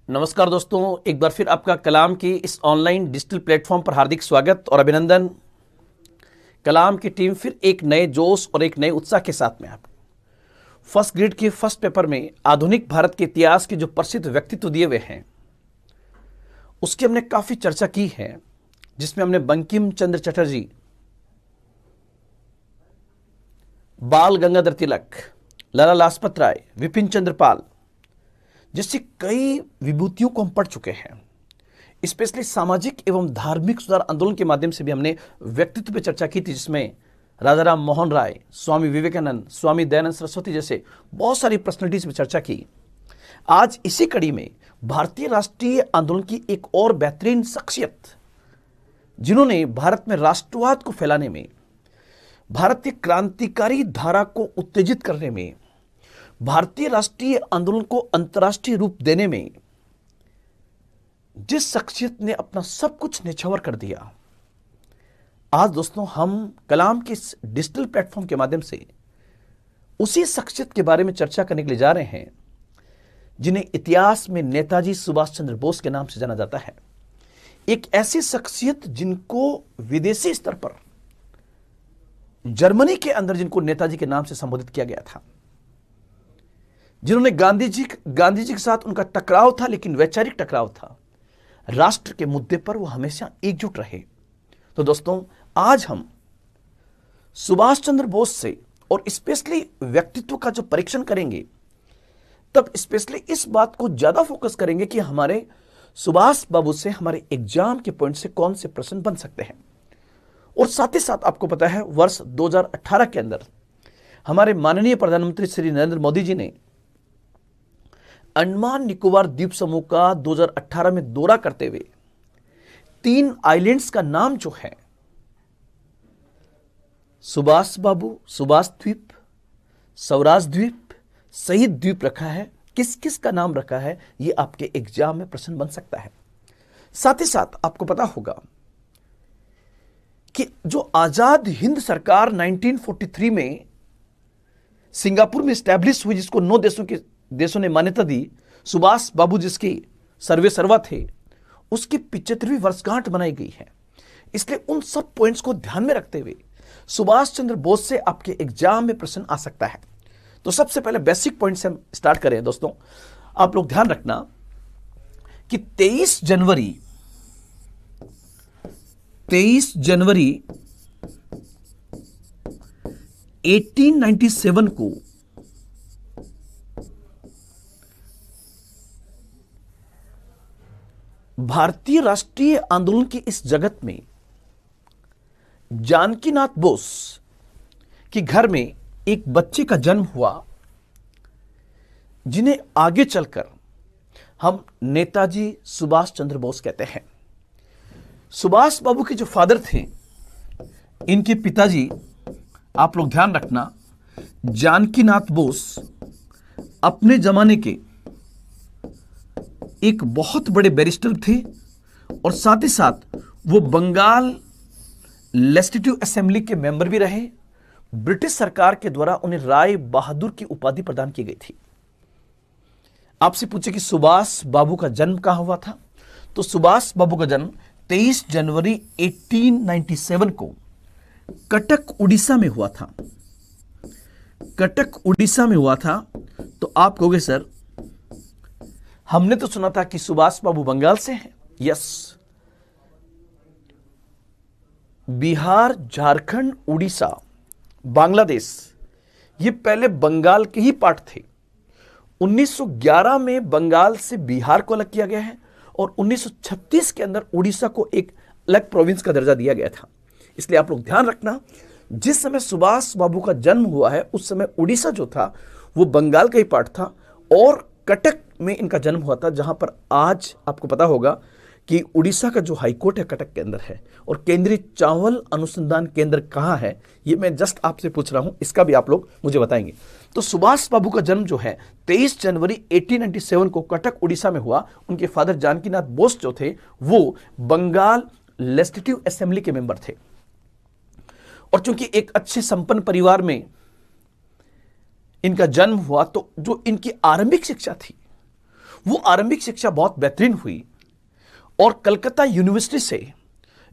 नमस्कार दोस्तों, एक बार फिर आपका कलाम की इस ऑनलाइन डिजिटल प्लेटफॉर्म पर हार्दिक स्वागत और अभिनंदन। कलाम की टीम फिर एक नए जोश और एक नए उत्साह के साथ में आप फर्स्ट ग्रेड के फर्स्ट पेपर में आधुनिक भारत के इतिहास के जो प्रसिद्ध व्यक्तित्व दिए हुए हैं उसकी हमने काफी चर्चा की है, जिसमें हमने बंकिम चंद्र चटर्जी, बाल गंगाधर तिलक, लाला लाजपत राय, विपिन चंद्र पाल जैसी कई विभूतियों को हम पढ़ चुके हैं। स्पेशली सामाजिक एवं धार्मिक सुधार आंदोलन के माध्यम से भी हमने व्यक्तित्व पर चर्चा की थी, जिसमें राजा राम मोहन राय, स्वामी विवेकानंद, स्वामी दयानंद सरस्वती जैसे बहुत सारी पर्सनैलिटीज पर चर्चा की। आज इसी कड़ी में भारतीय राष्ट्रीय आंदोलन की एक और बेहतरीन शख्सियत, जिन्होंने भारत में राष्ट्रवाद को फैलाने में, भारतीय क्रांतिकारी धारा को उत्तेजित करने में, भारतीय राष्ट्रीय आंदोलन को अंतर्राष्ट्रीय रूप देने में जिस शख्सियत ने अपना सब कुछ न्यौछावर कर दिया, आज दोस्तों हम कलाम के इस डिजिटल प्लेटफॉर्म के माध्यम से उसी शख्सियत के बारे में चर्चा करने के लिए जा रहे हैं, जिन्हें इतिहास में नेताजी सुभाष चंद्र बोस के नाम से जाना जाता है। एक ऐसी शख्सियत जिनको विदेशी स्तर पर जर्मनी के अंदर जिनको नेताजी के नाम से संबोधित किया गया था, जिन्होंने गांधी जी के साथ उनका टकराव था, लेकिन वैचारिक टकराव था, राष्ट्र के मुद्दे पर वो हमेशा एकजुट रहे। तो दोस्तों, आज हम सुभाष चंद्र बोस से और स्पेशली व्यक्तित्व का जो परीक्षण करेंगे, तब स्पेशली इस बात को ज्यादा फोकस करेंगे कि हमारे सुभाष बाबू से हमारे एग्जाम के पॉइंट से कौन से प्रश्न बन सकते हैं। और साथ ही साथ आपको पता है, वर्ष 2018 के अंदर हमारे माननीय प्रधानमंत्री श्री नरेंद्र मोदी जी ने अंडमान निकोबार द्वीप समूह का 2018 में दौरा करते हुए 3 आइलैंड्स का नाम जो है सुभाष बाबू, सुभाष द्वीप, स्वराज द्वीप, शहीद द्वीप रखा है। किस किस का नाम रखा है, यह आपके एग्जाम में प्रश्न बन सकता है। साथ ही साथ आपको पता होगा कि जो आजाद हिंद सरकार 1943 में सिंगापुर में स्टैब्लिश हुई, जिसको 9 देशों ने मान्यता दी, सुभाष बाबू जिसकी सर्वे सर्वा थे, उसकी 75वीं वर्षगांठ बनाई गई है। इसलिए उन सब पॉइंट्स को ध्यान में रखते हुए सुभाष चंद्र बोस से आपके एग्जाम में प्रश्न आ सकता है। तो सबसे पहले बेसिक पॉइंट से हम स्टार्ट करें। दोस्तों, आप लोग ध्यान रखना कि 23 जनवरी 1897 को भारतीय राष्ट्रीय आंदोलन के इस जगत में जानकीनाथ बोस के घर में एक बच्चे का जन्म हुआ, जिन्हें आगे चलकर हम नेताजी सुभाष चंद्र बोस कहते हैं। सुभाष बाबू के जो फादर थे, इनके पिताजी, आप लोग ध्यान रखना, जानकीनाथ बोस अपने जमाने के एक बहुत बड़े बैरिस्टर थे और साथ ही साथ वो बंगाल लेजिस्लेटिव असेंबली के मेंबर भी रहे। ब्रिटिश सरकार के द्वारा उन्हें राय बहादुर की उपाधि प्रदान की गई थी। आपसे पूछे कि सुभाष बाबू का जन्म कहां हुआ था, तो सुभाष बाबू का जन्म 23 जनवरी 1897 को कटक उड़ीसा में हुआ था। कटक उड़ीसा में हुआ था। तो आप कहोगे सर, हमने तो सुना था कि सुभाष बाबू बंगाल से हैं। यस, बिहार, झारखंड, उड़ीसा, बांग्लादेश, ये पहले बंगाल के ही पार्ट थे। 1911 में बंगाल से बिहार को अलग किया गया है और 1936 के अंदर उड़ीसा को एक अलग प्रोविंस का दर्जा दिया गया था। इसलिए आप लोग ध्यान रखना, जिस समय सुभाष बाबू का जन्म हुआ है उस समय उड़ीसा जो था वो बंगाल का ही पार्ट था और कटक में इनका जन्म हुआ था, जहां पर आज आपको पता होगा कि उड़ीसा का जो हाईकोर्ट है कटक के अंदर है। और केंद्रीय चावल अनुसंधान केंद्र कहां है, ये मैं जस्ट आपसे पूछ रहा हूं, इसका भी आप लोग मुझे बताएंगे। तो सुभाष बाबू का जन्म जो है 23 जनवरी 1897 को कटक उड़ीसा में हुआ। उनके फादर जानकीनाथ बोस जो थे वो बंगाल लेजिस्लेटिव असेंबली के मेंबर थे। और चूंकि एक अच्छे संपन्न परिवार में इनका जन्म हुआ, तो जो इनकी आरंभिक शिक्षा थी वो आरंभिक शिक्षा बहुत बेहतरीन हुई और कलकत्ता यूनिवर्सिटी से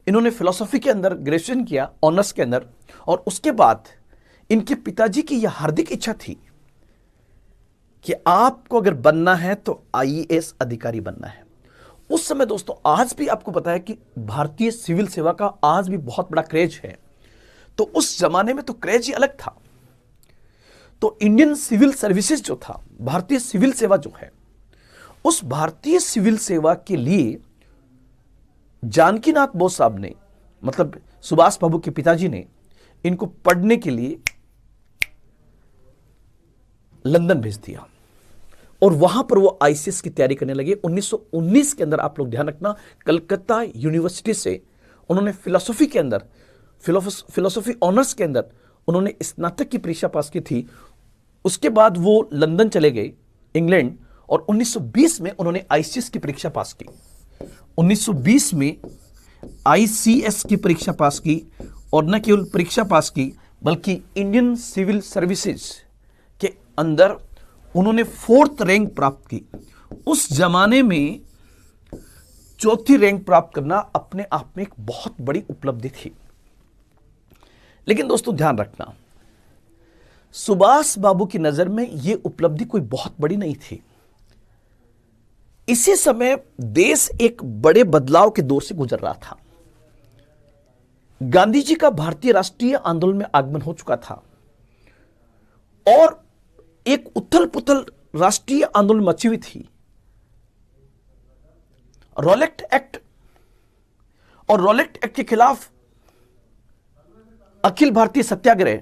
इन्होंने फिलॉसफी के अंदर ग्रेजुएशन किया, ऑनर्स के अंदर। और उसके बाद इनके पिताजी की यह हार्दिक इच्छा थी कि आपको अगर बनना है तो आईएएस अधिकारी बनना है। उस समय दोस्तों, आज भी आपको पता है कि भारतीय सिविल सेवा का आज भी बहुत बड़ा क्रेज है। तो उस जमाने में तो क्रेज ही अलग था। तो इंडियन सिविल सर्विसेज जो था, भारतीय सिविल सेवा जो है, उस भारतीय सिविल सेवा के लिए जानकीनाथ बोस साहब ने, मतलब सुभाष बाबू के पिताजी ने, इनको पढ़ने के लिए लंदन भेज दिया और वहां पर वो आईसीएस की तैयारी करने लगे। 1919 के अंदर, आप लोग ध्यान रखना, कलकत्ता यूनिवर्सिटी से उन्होंने फिलॉसफी के अंदर, फिलॉसफी ऑनर्स के अंदर उन्होंने स्नातक की परीक्षा पास की थी। उसके बाद वो लंदन चले गए, इंग्लैंड, और 1920 में उन्होंने आईसीएस की परीक्षा पास की। 1920 में आईसीएस की परीक्षा पास की, और न केवल परीक्षा पास की बल्कि इंडियन सिविल सर्विसेज के अंदर उन्होंने 4th रैंक प्राप्त की। उस जमाने में 4थी रैंक प्राप्त करना अपने आप में एक बहुत बड़ी उपलब्धि थी। लेकिन दोस्तों ध्यान रखना, सुभाष बाबू की नजर में यह उपलब्धि कोई बहुत बड़ी नहीं थी। इसी समय देश एक बड़े बदलाव के दौर से गुजर रहा था। गांधी जी का भारतीय राष्ट्रीय आंदोलन में आगमन हो चुका था और एक उथल पुथल राष्ट्रीय आंदोलन मची हुई थी। रॉलेट एक्ट और रॉलेट एक्ट के खिलाफ अखिल भारतीय सत्याग्रह,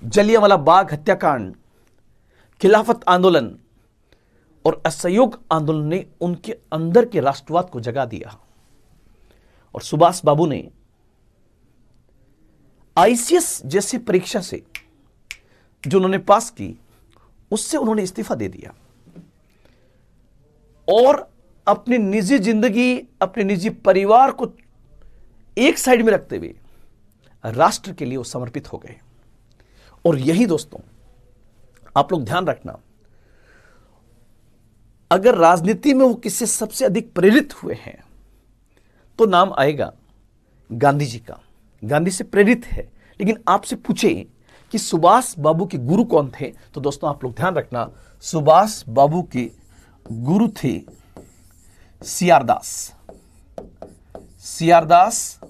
जलियांवाला बाग हत्याकांड, खिलाफत आंदोलन और असहयोग आंदोलन ने उनके अंदर के राष्ट्रवाद को जगा दिया। और सुभाष बाबू ने आईसीएस जैसी परीक्षा से जो उन्होंने पास की, उससे उन्होंने इस्तीफा दे दिया और अपनी निजी जिंदगी, अपने निजी परिवार को एक साइड में रखते हुए राष्ट्र के लिए वो समर्पित हो गए। और यही दोस्तों, आप लोग ध्यान रखना, अगर राजनीति में वो किससे सबसे अधिक प्रेरित हुए हैं तो नाम आएगा गांधी जी का। गांधी से प्रेरित है। लेकिन आपसे पूछे कि सुभाष बाबू के गुरु कौन थे, तो दोस्तों आप लोग ध्यान रखना, सुभाष बाबू के गुरु थे सीआरदास। सीआरदास,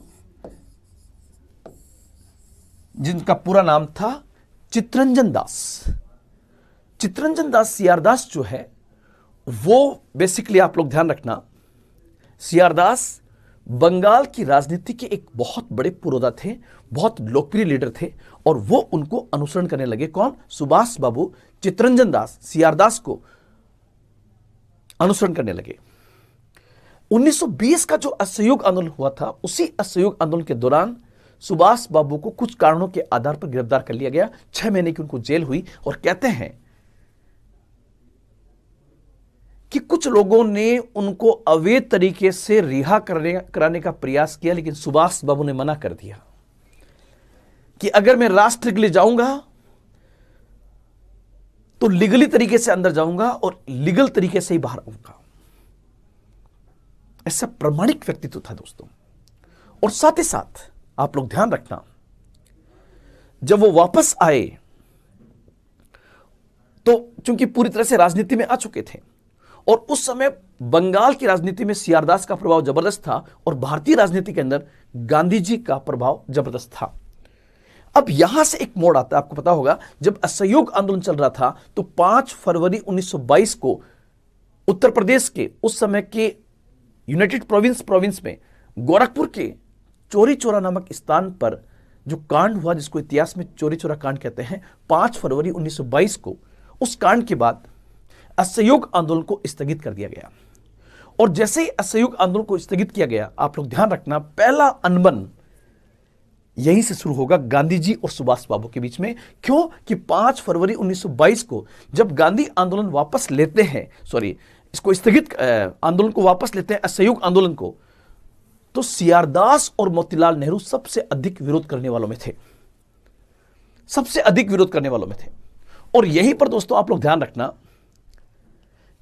जिनका पूरा नाम था चित्तरंजन दास। चित्तरंजन दास सीआरदास जो है वो बेसिकली, आप लोग ध्यान रखना, सीआरदास बंगाल की राजनीति के एक बहुत बड़े पुरोधा थे, बहुत लोकप्रिय लीडर थे और वो उनको अनुसरण करने लगे। कौन? सुभाष बाबू चित्तरंजन दास सीआरदास को अनुसरण करने लगे। 1920 का जो असहयोग आंदोलन हुआ था, उसी असहयोग आंदोलन के दौरान सुभाष बाबू को कुछ कारणों के आधार पर गिरफ्तार कर लिया गया। 6 महीने की उनको जेल हुई और कहते हैं कि कुछ लोगों ने उनको अवैध तरीके से रिहा कराने का प्रयास किया, लेकिन सुभाष बाबू ने मना कर दिया कि अगर मैं राष्ट्र के लिए जाऊंगा तो लीगली तरीके से अंदर जाऊंगा और लीगल तरीके से ही बाहर आऊंगा। ऐसा प्रामाणिक व्यक्तित्व था दोस्तों। और साथ ही साथ आप लोग ध्यान रखना, जब वो वापस आए तो चूंकि पूरी तरह से राजनीति में आ चुके थे और उस समय बंगाल की राजनीति में सीआरदास का प्रभाव जबरदस्त था और भारतीय राजनीति के अंदर गांधी जी का प्रभाव जबरदस्त था। अब यहां से एक मोड़ आता है, आपको पता होगा, जब असहयोग आंदोलन चल रहा था तो 5 फरवरी 1922 को उत्तर प्रदेश के उस समय के यूनाइटेड प्रोविंस में गोरखपुर के चौरी चौरा नामक स्थान पर जो कांड हुआ, जिसको इतिहास में चौरी चौरा कांड कहते हैं, 5 फरवरी 1922 को, उस कांड के बाद असहयोग आंदोलन को स्थगित कर दिया गया। और जैसे ही असहयोग आंदोलन को स्थगित किया गया, आप लोग ध्यान रखना, पहला अनबन यहीं से शुरू होगा गांधी जी और सुभाष बाबू के बीच में। क्यों? कि 5 फरवरी 1922 को जब गांधी आंदोलन वापस लेते हैं, इसको स्थगित आंदोलन को वापस लेते हैं, असहयोग आंदोलन को, तो सीआरदास और मोतीलाल नेहरू सबसे अधिक विरोध करने वालों में थे, सबसे अधिक विरोध करने वालों में थे। और यहीं पर दोस्तों आप लोग ध्यान रखना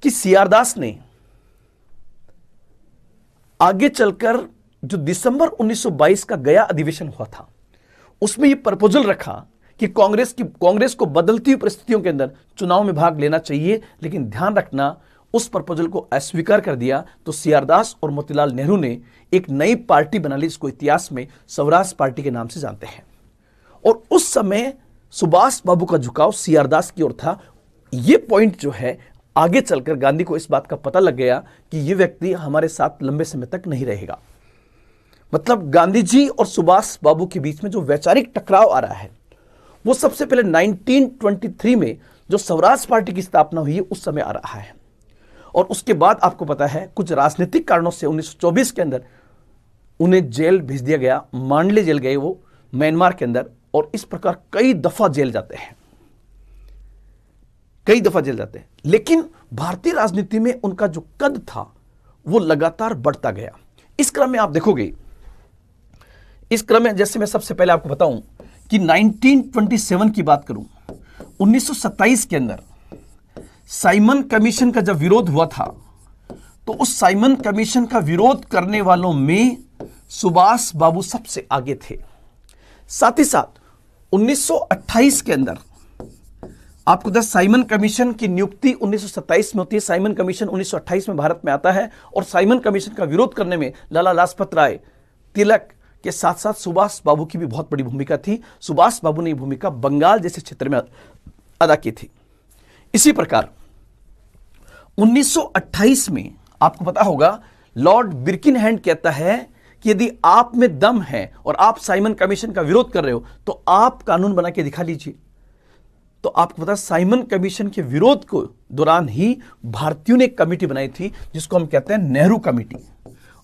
कि सीआर दास ने आगे चलकर जो दिसंबर 1922 का गया अधिवेशन हुआ था उसमें यह प्रपोजल रखा कि कांग्रेस को बदलती हुई परिस्थितियों के अंदर चुनाव में भाग लेना चाहिए, लेकिन ध्यान रखना उस प्रपोजल को अस्वीकार कर दिया। तो सीआर दास और मोतीलाल नेहरू ने एक नई पार्टी बना ली, इसको इतिहास में स्वराज पार्टी के नाम से जानते हैं। और उस समय सुभाष बाबू का झुकाव सीआर दास की ओर था। यह पॉइंट जो है आगे चलकर गांधी को इस बात का पता लग गया कि यह व्यक्ति हमारे साथ लंबे समय तक नहीं रहेगा। मतलब गांधी जी और सुभाष बाबू के बीच में जो वैचारिक टकराव आ रहा है वो सबसे पहले 1923 में जो स्वराज पार्टी की स्थापना हुई है उस समय आ रहा है। और उसके बाद आपको पता है कुछ राजनीतिक कारणों से 1924 के अंदर उन्हें जेल भेज दिया गया। मांडले जेल गए वो म्यांमार के अंदर, और इस प्रकार कई दफा जेल जाते हैं, कई दफा जेल जाते हैं। लेकिन भारतीय राजनीति में उनका जो कद था वो लगातार बढ़ता गया। इस क्रम में आप देखोगे, इस क्रम में जैसे मैं सबसे पहले आपको बताऊं कि 1927 की बात करूं, 1927 के अंदर साइमन कमीशन का जब विरोध हुआ था तो उस साइमन कमीशन का विरोध करने वालों में सुभाष बाबू सबसे आगे थे। साथ ही साथ 1928 के अंदर आपको पता है साइमन कमीशन की नियुक्ति 1927 में होती है। साइमन कमीशन 1928 में भारत में आता है और साइमन कमीशन का विरोध करने में लाला लाजपत राय, तिलक के साथ साथ सुभाष बाबू की भी बहुत बड़ी भूमिका थी। सुभाष बाबू ने यह भूमिका बंगाल जैसे क्षेत्र में अदा की थी। इसी प्रकार 1928 में आपको पता होगा लॉर्ड बिर्किनहैंड कहता है कि यदि आप में दम है और आप साइमन कमीशन का विरोध कर रहे हो तो आप कानून बना के दिखा लीजिए। तो आपको पता साइमन कमीशन के विरोध को दौरान ही भारतीयों ने एक कमेटी बनाई थी जिसको हम कहते हैं नेहरू कमेटी।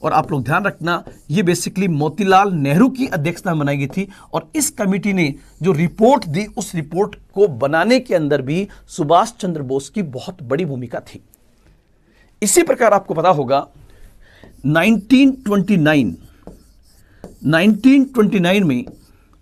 और आप लोग ध्यान रखना ये बेसिकली मोतीलाल नेहरू की अध्यक्षता में बनाई गई थी। और इस कमेटी ने जो रिपोर्ट दी उस रिपोर्ट को बनाने के अंदर भी सुभाष चंद्र बोस की बहुत बड़ी भूमिका थी। इसी प्रकार आपको पता होगा 1929 में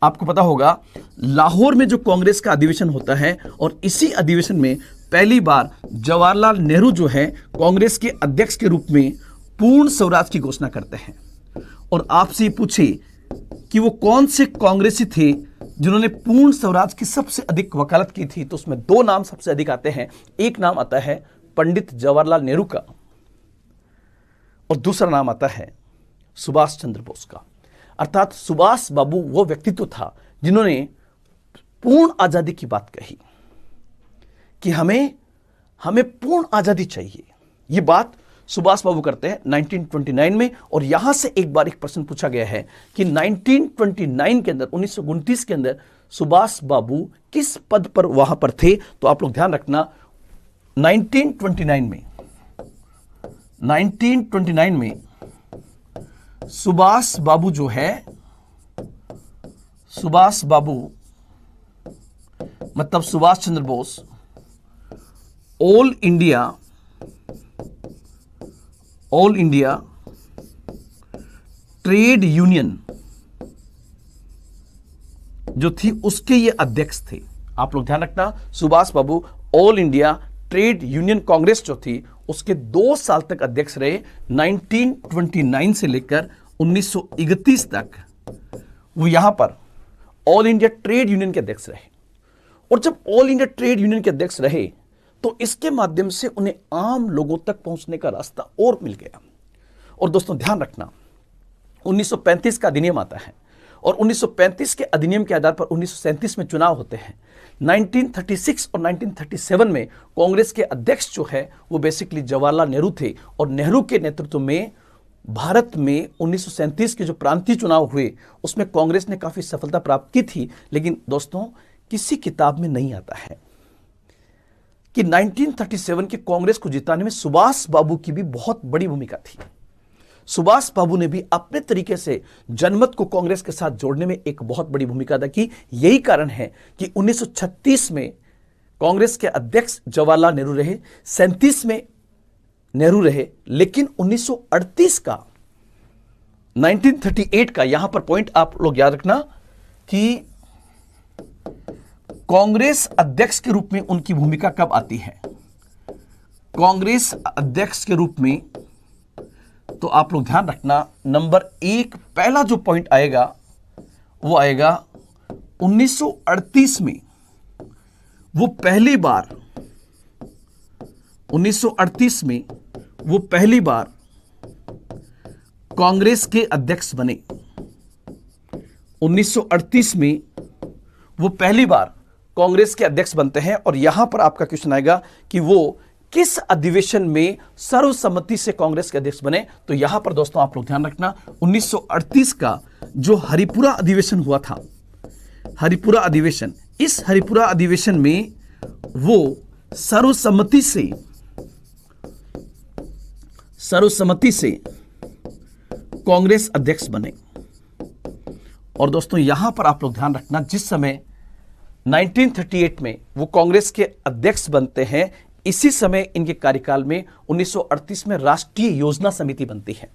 आपको पता होगा लाहौर में जो कांग्रेस का अधिवेशन होता है और इसी अधिवेशन में पहली बार जवाहरलाल नेहरू जो है कांग्रेस के अध्यक्ष के रूप में पूर्ण स्वराज की घोषणा करते हैं। और आपसे ये पूछे कि वो कौन से कांग्रेसी थे जिन्होंने पूर्ण स्वराज की सबसे अधिक वकालत की थी, तो उसमें दो नाम सबसे अधिक आते हैं। एक नाम आता है पंडित जवाहरलाल नेहरू का और दूसरा नाम आता है सुभाष चंद्र बोस का। अर्थात सुभाष बाबू वो व्यक्तित्व था जिन्होंने पूर्ण आजादी की बात कही कि हमें पूर्ण आजादी चाहिए। ये बात सुभाष बाबू करते हैं 1929 में। और यहां से एक बार एक प्रश्न पूछा गया है कि 1929 के अंदर 1929 के अंदर सुभाष बाबू किस पद पर वहां पर थे। तो आप लोग ध्यान रखना 1929 में सुभाष बाबू जो है, सुभाष बाबू मतलब Subhash Chandra Bose all India trade union जो थी उसके ये अध्यक्ष थे। आप लोग ध्यान रखना Subhash Babu all India trade union Congress जो थी उसके 2 साल तक अध्यक्ष रहे। 1929 से लेकर 1931 तक वो यहां पर ऑल इंडिया ट्रेड यूनियन के अध्यक्ष रहे। और जब ऑल इंडिया ट्रेड यूनियन के अध्यक्ष रहे तो इसके माध्यम से उन्हें आम लोगों तक पहुंचने का रास्ता और मिल गया। और दोस्तों ध्यान रखना 1935 का अधिनियम आता है और 1935 के अधिनियम के आधार पर 1937 में चुनाव होते हैं। 1936 और 1937 में कांग्रेस के अध्यक्ष जो है वो बेसिकली जवाहरलाल नेहरू थे। और नेहरू के नेतृत्व में भारत में 1937 के जो प्रांतीय चुनाव हुए उसमें कांग्रेस ने काफी सफलता प्राप्त की थी। लेकिन दोस्तों किसी किताब में नहीं आता है कि 1937 के कांग्रेस को जिताने में सुभाष बाबू की भी बहुत बड़ी भूमिका थी। सुभाष बाबू ने भी अपने तरीके से जनमत को कांग्रेस के साथ जोड़ने में एक बहुत बड़ी भूमिका अदा की। यही कारण है कि 1936 में कांग्रेस के अध्यक्ष जवाहरलाल नेहरू रहे, 37 में नेहरू रहे, लेकिन 1938 का यहां पर पॉइंट आप लोग याद रखना कि कांग्रेस अध्यक्ष के रूप में उनकी भूमिका कब आती है। कांग्रेस अध्यक्ष के रूप में, तो आप लोग ध्यान रखना, नंबर 1 पहला जो पॉइंट आएगा वो आएगा 1938 में वो पहली बार 1938 में वो पहली बार कांग्रेस के अध्यक्ष बने। 1938 में वो पहली बार कांग्रेस के अध्यक्ष बनते हैं। और यहां पर आपका क्वेश्चन आएगा कि वो किस अधिवेशन में सर्वसम्मति से कांग्रेस के अध्यक्ष बने। तो यहां पर दोस्तों आप लोग ध्यान रखना, 1938 का जो हरिपुरा अधिवेशन हुआ था, हरिपुरा अधिवेशन, इस हरिपुरा अधिवेशन में वो सर्वसम्मति से कांग्रेस अध्यक्ष बने। और दोस्तों यहां पर आप लोग ध्यान रखना, जिस समय 1938 में वो कांग्रेस के अध्यक्ष बनते हैं, इसी समय इनके कार्यकाल में 1938 में राष्ट्रीय योजना समिति बनती है,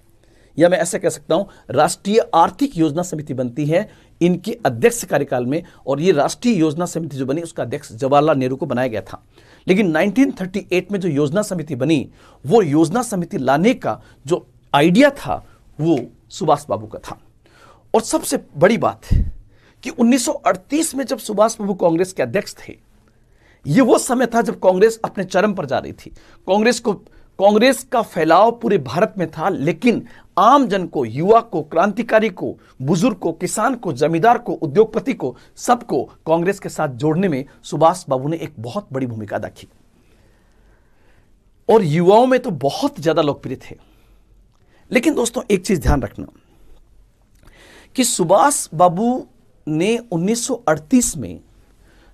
या मैं ऐसे कह सकता हूं राष्ट्रीय आर्थिक योजना समिति बनती है इनके अध्यक्ष कार्यकाल में। और ये राष्ट्रीय योजना समिति जो बनी उसका अध्यक्ष जवाहरलाल नेहरू को बनाया गया था। लेकिन 1938 में जो योजना समिति बनी, वो योजना समिति लाने का जो आइडिया था वो सुभाष बाबू का था। और सबसे बड़ी बात कि 1938 में जब सुभाष बाबू कांग्रेस के अध्यक्ष थे, ये वो समय था जब कांग्रेस अपने चरम पर जा रही थी। कांग्रेस का फैलाव पूरे भारत में था, लेकिन आम जन को, युवा को, क्रांतिकारी को, बुजुर्ग को, किसान को, जमींदार को, उद्योगपति को, सबको कांग्रेस के साथ जोड़ने में सुभाष बाबू ने एक बहुत बड़ी भूमिका अदा की। और युवाओं में तो बहुत ज्यादा लोकप्रिय थे। लेकिन दोस्तों एक चीज ध्यान रखना कि सुभाष बाबू ने 1938 में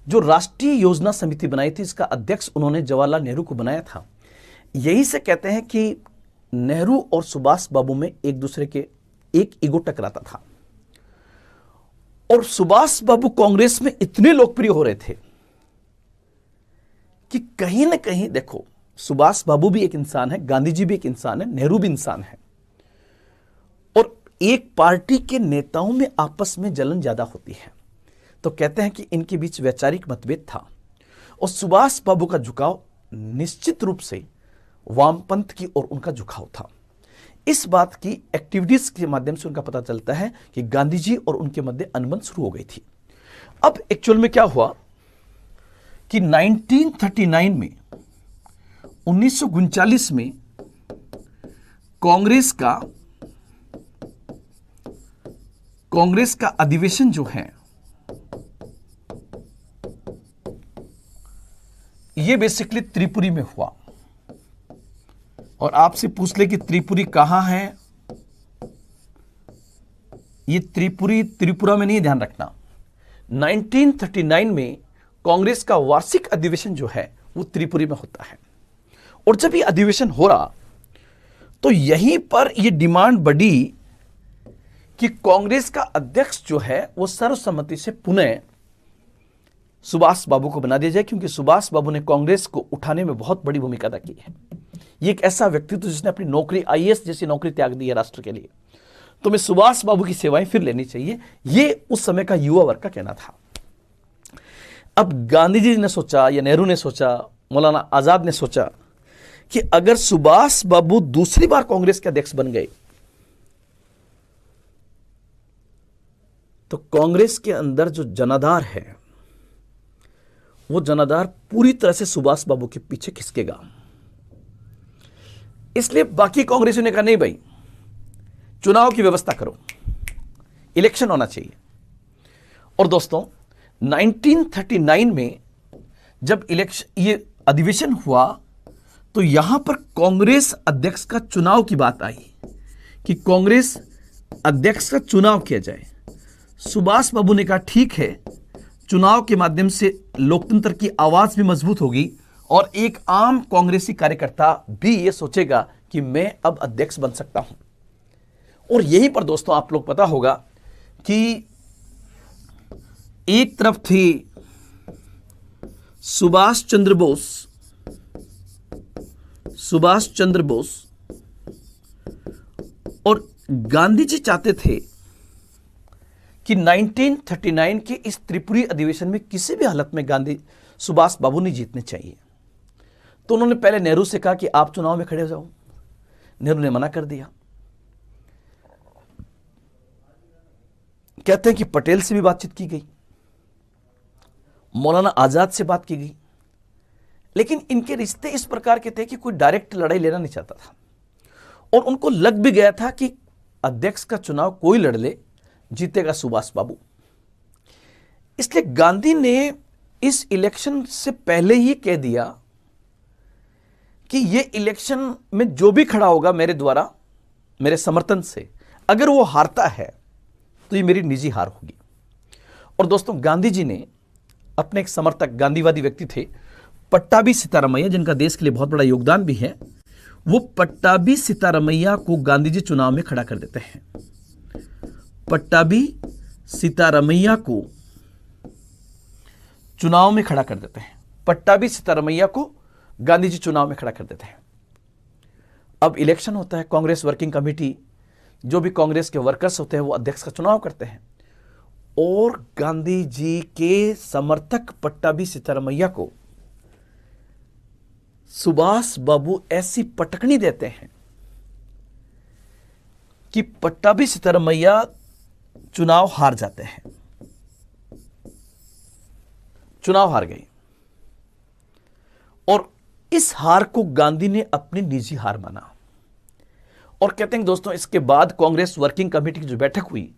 जो राष्ट्रीय योजना समिति बनाई थी, इसका अध्यक्ष उन्होंने जवाहरलाल नेहरू को बनाया था। यही से कहते हैं कि नेहरू और सुभाष बाबू में एक दूसरे के एक ईगो टकराता था। और सुभाष बाबू कांग्रेस में इतने लोकप्रिय हो रहे थे कि कहीं ना कहीं देखो, सुभाष बाबू भी एक इंसान है, गांधी जी भी एक इंसान है, नेहरू भी इंसान है। और एक पार्टी के नेताओं में आपस में जलन ज्यादा होती है, तो कहते हैं कि इनके बीच वैचारिक मतभेद था। और सुभाष बाबू का झुकाव निश्चित रूप से वामपंथ की ओर उनका झुकाव था। इस बात की एक्टिविटीज के माध्यम से उनका पता चलता है कि गांधी जी और उनके मध्य अनबन शुरू हो गई थी। अब एक्चुअल में क्या हुआ कि 1939 में 1939 में कांग्रेस का अधिवेशन जो है ये बेसिकली त्रिपुरी में हुआ। और आपसे पूछ ले कि त्रिपुरी कहां है, ये त्रिपुरा में नहीं, ध्यान रखना। 1939 में कांग्रेस का वार्षिक अधिवेशन जो है वो त्रिपुरी में होता है। और जब ये अधिवेशन हो रहा तो यहीं पर ये डिमांड बढ़ी कि कांग्रेस का अध्यक्ष जो है वो सर्वसम्मति से पुनः सुभाष बाबू को बना दिया जाए, क्योंकि सुभाष बाबू ने कांग्रेस को उठाने में बहुत बड़ी भूमिका अदा की है। ये एक ऐसा व्यक्तित्व जिसने अपनी नौकरी, आईएएस जैसी नौकरी त्याग दी है राष्ट्र के लिए, तो मैं सुभाष बाबू की सेवाएं फिर लेनी चाहिए, ये उस समय का युवा वर्ग का कहना था। अब गांधी जी ने सोचा, या नेहरू ने सोचा, मौलाना आजाद ने सोचा कि अगर सुभाष बाबू दूसरी बार कांग्रेस के अध्यक्ष बन गए तो कांग्रेस के अंदर जो जनाधार है वो जनाधार पूरी तरह से सुभाष बाबू के पीछे खिसकेगा। इसलिए बाकी कांग्रेसियों ने कहा नहीं भाई, चुनाव की व्यवस्था करो, इलेक्शन होना चाहिए। और दोस्तों 1939 में जब इलेक्शन, ये अधिवेशन हुआ, तो यहां पर कांग्रेस अध्यक्ष का चुनाव की बात आई कि कांग्रेस अध्यक्ष का चुनाव किया जाए। सुभाष बाबू ने कहा ठीक है, चुनाव के माध्यम से लोकतंत्र की आवाज भी मजबूत होगी और एक आम कांग्रेसी कार्यकर्ता भी यह सोचेगा कि मैं अब अध्यक्ष बन सकता हूं। और यहीं पर दोस्तों आप लोग पता होगा कि एक तरफ थी सुभाष चंद्र बोस और गांधी जी चाहते थे कि 1939 के इस त्रिपुरी अधिवेशन में किसी भी हालत में सुभाष बाबू नहीं जीतने चाहिए। तो उन्होंने पहले नेहरू से कहा कि आप चुनाव में खड़े हो जाओ। नेहरू ने मना कर दिया। कहते हैं कि पटेल से भी बातचीत की गई, मौलाना आजाद से बात की गई, लेकिन इनके रिश्ते इस प्रकार के थे कि कोई डायरेक्ट लड़ाई लेना नहीं चाहता था। और उनको लग भी गया था कि अध्यक्ष का चुनाव कोई लड़ ले, जीतेगा सुभाष बाबू। इसलिए गांधी ने इस इलेक्शन से पहले ही कह दिया कि ये इलेक्शन में जो भी खड़ा होगा मेरे द्वारा, मेरे समर्थन से, अगर वो हारता है तो ये मेरी निजी हार होगी। और दोस्तों, गांधी जी ने अपने एक समर्थक, गांधीवादी व्यक्ति थे पट्टाभी सीतारामैया, जिनका देश के लिए बहुत बड़ा योगदान भी है, वो पट्टाभी सीतारामैया को गांधी जी चुनाव में खड़ा कर देते हैं। पट्टाभी सीतारामैया को चुनाव में खड़ा कर देते हैं। पट्टाभी सीतारामैया को गांधी जी चुनाव में खड़ा कर देते हैं। अब इलेक्शन होता है, कांग्रेस वर्किंग कमेटी, जो भी कांग्रेस के वर्कर्स होते हैं वो अध्यक्ष का चुनाव करते हैं। और गांधी जी के समर्थक पट्टाभी सीतारामैया को सुभाष बाबू ऐसी पटकनी देते हैं कि पट्टाभी सीतारामैया चुनाव हार जाते हैं, चुनाव हार गए। और इस हार को गांधी ने अपनी निजी हार माना। और कहते हैं दोस्तों, इसके बाद कांग्रेस वर्किंग कमेटी की जो बैठक हुई,